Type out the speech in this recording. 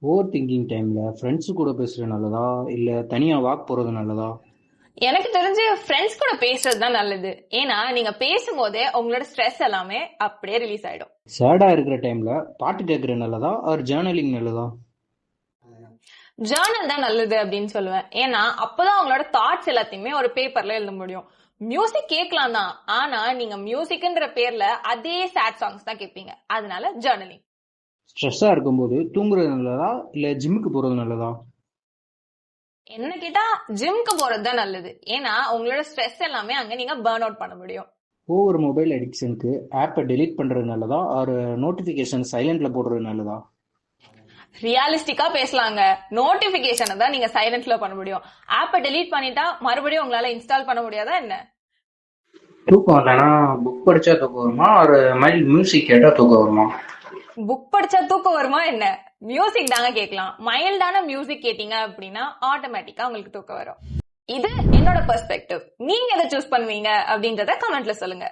Over thinking டைம்ல friends கூட பேசுறது நல்லதா இல்ல தனியா வாக் போறது நல்லதா? எனக்கு தெரிஞ்சு ஃப்ரெண்ட்ஸ் கூட பேசுறது தான் நல்லது. ஏன்னா நீங்க பேசும்போதே உங்களோட ஸ்ட்ரெஸ் எல்லாமே அப்படியே ரிலீஸ் ஆயிடும். சேடா இருக்கிற டைம்ல பாட்டு கேட்கறது நல்லதா ஆர் ஜேர்னலிங் நல்லதா? ஜேர்னல் தான் நல்லது அப்படின்னு சொல்லுவேன். ஏன்னா அப்பதான் உங்களோட தாட்ஸ் எல்லாத்தையுமே ஒரு பேப்பர்ல எழுத முடியும். மியூசிக் கேட்கலாம் தான், ஆனா நீங்க மியூசிக்ன்ற பேர்ல அதே சேட் சாங்ஸ் தான் கேட்பீங்க. அதனால ஜேர்னலிங். ஸ்ட்ரெஸ்ஸா இருக்கும்போது தூங்குறது நல்லதா இல்ல ஜிம்முக்கு போறது நல்லதா? என்ன கேட்டா ஜிம்க்கு போறது தான் நல்லது. ஏன்னா உங்களோட ஸ்ட்ரெஸ் எல்லாமே அங்க நீங்க பர்ன் அவுட் பண்ண முடியும். ஓவர் மொபைல் அடிக்ஷனுக்கு ஆப்பை டெலீட் பண்றது நல்லதா ஆர் நோட்டிபிகேஷன் சைலண்ட்ல போடுறது நல்லதா? ரியாலிஸ்டிக்கா பேசலாங்க. நோட்டிபிகேஷனை தான் நீங்க சைலண்ட்ல பண்ண முடியும். ஆப்பை டெலீட் பண்ணிட்டா மறுபடியும் உங்களால இன்ஸ்டால் பண்ண முடியாதா என்ன? தூக்கம் வரலன்னா புக் படிச்சா தூக்கம் வருமா ஒரு மைல்ட் மியூசிக் கேட்டா தூக்கம் வருமா? புக் படிச்சா தூக்கம் வருமா என்ன? மியூசிக் தாங்க கேட்கலாம். மைல்டான மியூசிக் கேட்டீங்க அப்படின்னா ஆட்டோமேட்டிக்கா உங்களுக்கு தூக்கம் வரும். இது என்னோட பெர்ஸ்பெக்டிவ். நீங்க எதை சூஸ் பண்ணுவீங்க அப்படின்றத கமெண்ட்ல சொல்லுங்க.